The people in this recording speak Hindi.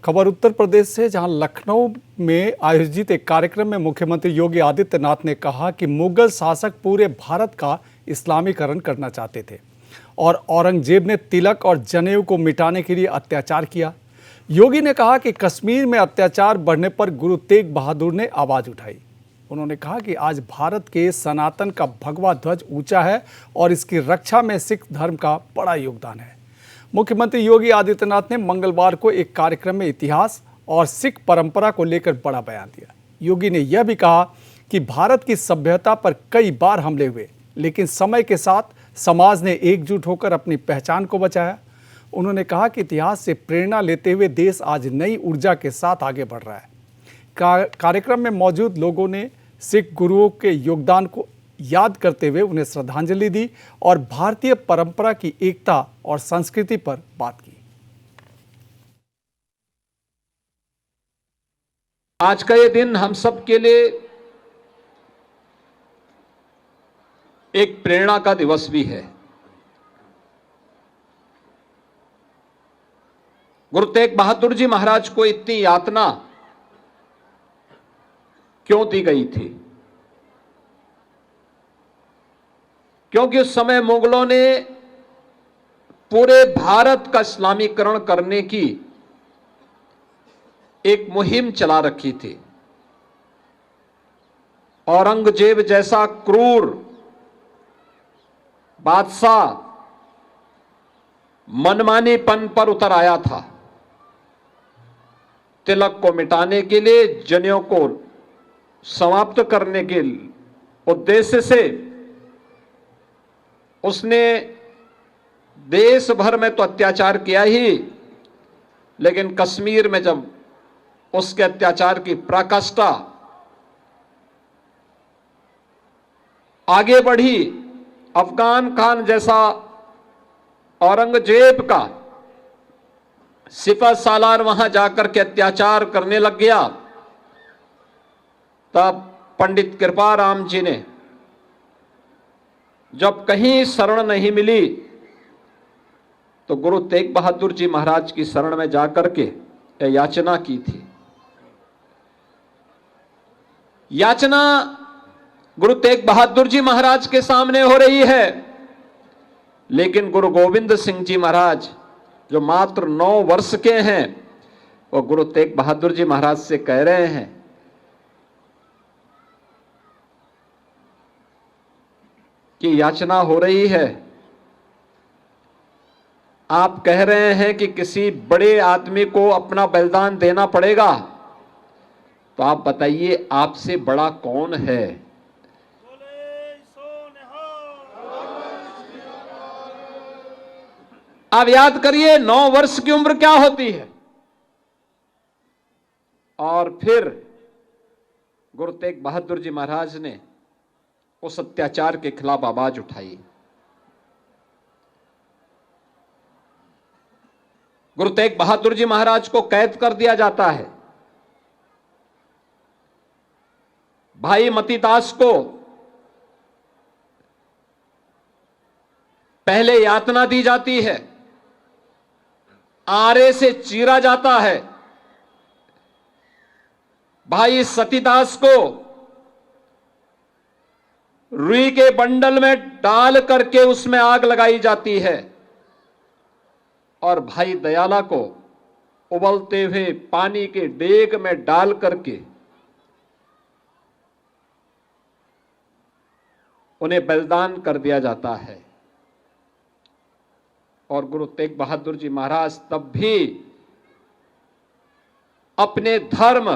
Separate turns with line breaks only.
खबर उत्तर प्रदेश से, जहां लखनऊ में आयोजित एक कार्यक्रम में मुख्यमंत्री योगी आदित्यनाथ ने कहा कि मुगल शासक पूरे भारत का इस्लामीकरण करना चाहते थे और औरंगजेब ने तिलक और जनेऊ को मिटाने के लिए अत्याचार किया। योगी ने कहा कि कश्मीर में अत्याचार बढ़ने पर गुरु तेग बहादुर ने आवाज उठाई। उन्होंने कहा कि आज भारत के सनातन का भगवा ध्वज ऊंचा है और इसकी रक्षा में सिख धर्म का बड़ा योगदान है। मुख्यमंत्री योगी आदित्यनाथ ने मंगलवार को एक कार्यक्रम में इतिहास और सिख परंपरा को लेकर बड़ा बयान दिया। योगी ने यह भी कहा कि भारत की सभ्यता पर कई बार हमले हुए, लेकिन समय के साथ समाज ने एकजुट होकर अपनी पहचान को बचाया। उन्होंने कहा कि इतिहास से प्रेरणा लेते हुए देश आज नई ऊर्जा के साथ आगे बढ़ रहा है। कार्यक्रम में मौजूद लोगों ने सिख गुरुओं के योगदान को याद करते हुए उन्हें श्रद्धांजलि दी और भारतीय परंपरा की एकता और संस्कृति पर बात की।
आज का ये दिन हम सब के लिए एक प्रेरणा का दिवस भी है। गुरु तेग बहादुर जी महाराज को इतनी यातना क्यों दी गई थी? क्योंकि उस समय मुगलों ने पूरे भारत का इस्लामीकरण करने की एक मुहिम चला रखी थी। औरंगजेब जैसा क्रूर बादशाह मनमानीपन पर उतर आया था। तिलक को मिटाने के लिए, जनेऊ को समाप्त करने के उद्देश्य से उसने देश भर में तो अत्याचार किया ही, लेकिन कश्मीर में जब उसके अत्याचार की पराकाष्ठा आगे बढ़ी, अफगान खान जैसा औरंगजेब का सिपह सालार वहां जाकर के अत्याचार करने लग गया, तब पंडित कृपाराम जी ने जब कहीं शरण नहीं मिली तो गुरु तेग बहादुर जी महाराज की शरण में जाकर के याचना की थी। याचना गुरु तेग बहादुर जी महाराज के सामने हो रही है, लेकिन गुरु गोविंद सिंह जी महाराज जो मात्र 9 वर्ष के हैं, वो गुरु तेग बहादुर जी महाराज से कह रहे हैं कि याचना हो रही है, आप कह रहे हैं कि किसी बड़े आदमी को अपना बलिदान देना पड़ेगा, तो आप बताइए आपसे बड़ा कौन है? आप याद करिए 9 वर्ष की उम्र क्या होती है। और फिर गुरु तेग बहादुर जी महाराज ने उस अत्याचार के खिलाफ आवाज उठाई। गुरु तेग बहादुर जी महाराज को कैद कर दिया जाता है। भाई मतीदास को पहले यातना दी जाती है, आरे से चीरा जाता है। भाई सतीदास को रुई के बंडल में डाल करके उसमें आग लगाई जाती है और भाई दयाला को उबलते हुए पानी के डेग में डाल करके उन्हें बलिदान कर दिया जाता है। और गुरु तेग बहादुर जी महाराज तब भी अपने धर्म